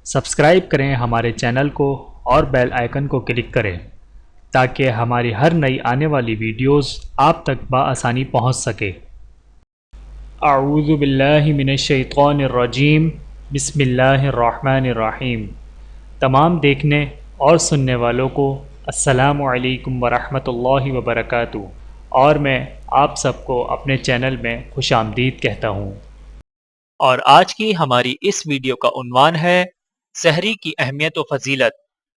Subscribe کریں ہمارے channel کو اور بیل آئیکن کو کلک کریں تاکہ ہماری ہر نئی آنے والی ویڈیوز آپ تک بآسانی پہنچ سکے۔ اعوذ باللہ من الشیطان الرجیم، بسم اللہ الرحمن الرحیم۔ تمام دیکھنے اور سننے والوں کو السلام علیکم ورحمۃ اللہ وبرکاتہ، اور میں آپ سب کو اپنے چینل میں خوش آمدید کہتا ہوں۔ اور آج کی ہماری اس ویڈیو کا عنوان ہے سحری کی اہمیت و فضیلت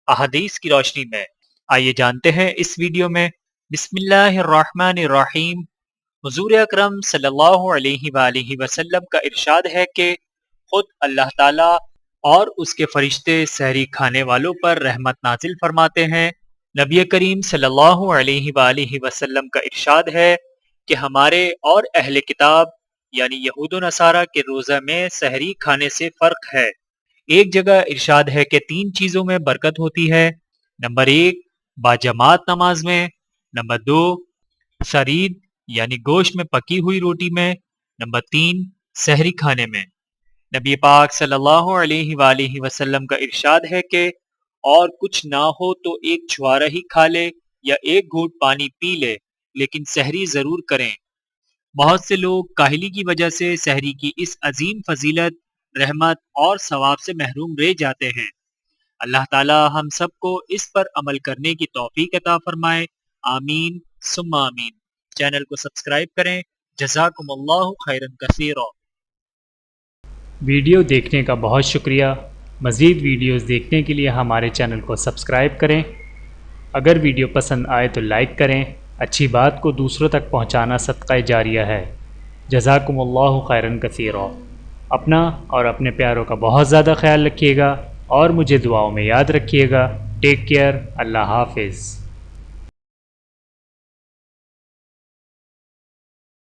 احادیث کی روشنی میں۔ آئیے جانتے ہیں اس ویڈیو میں۔ بسم اللہ الرحمن الرحیم۔ حضور اکرم صلی اللہ علیہ وآلہ وسلم کا ارشاد ہے کہ خود اللہ تعالی اور اس کے فرشتے سحری کھانے والوں پر رحمت نازل فرماتے ہیں۔ نبی کریم صلی اللہ علیہ وآلہ وسلم کا ارشاد ہے کہ ہمارے اور اہل کتاب یعنی یہود و نصارہ کے روزہ میں سحری کھانے سے فرق ہے۔ ایک جگہ ارشاد ہے کہ 3 چیزوں میں برکت ہوتی ہے۔ نمبر 1 باجماعت نماز میں، نمبر 2 سرید یعنی گوشت میں پکی ہوئی روٹی میں، نمبر 3 سحری کھانے میں۔ نبی پاک صلی اللہ علیہ وآلہ وسلم کا ارشاد ہے کہ اور کچھ نہ ہو تو ایک چھوارا ہی کھا لے یا ایک گھونٹ پانی پی لے، لیکن سحری ضرور کریں۔ بہت سے لوگ کاہلی کی وجہ سے سحری کی اس عظیم فضیلت، رحمت اور ثواب سے محروم رہ جاتے ہیں۔ اللہ تعالی ہم سب کو اس پر عمل کرنے کی توفیق عطا فرمائے، آمین ثم آمین۔ چینل کو سبسکرائب کریں۔ جزاکم اللہ خیرا کثیرا۔ ویڈیو دیکھنے کا بہت شکریہ۔ مزید ویڈیوز دیکھنے کے لیے ہمارے چینل کو سبسکرائب کریں۔ اگر ویڈیو پسند آئے تو لائک کریں۔ اچھی بات کو دوسروں تک پہنچانا صدقہ جاریہ ہے۔ جزاکم اللہ خیرا کثیرا۔ اپنا اور اپنے پیاروں کا بہت زیادہ خیال رکھیے گا اور مجھے دعاؤں میں یاد رکھیے گا۔ Take care. اللہ حافظ۔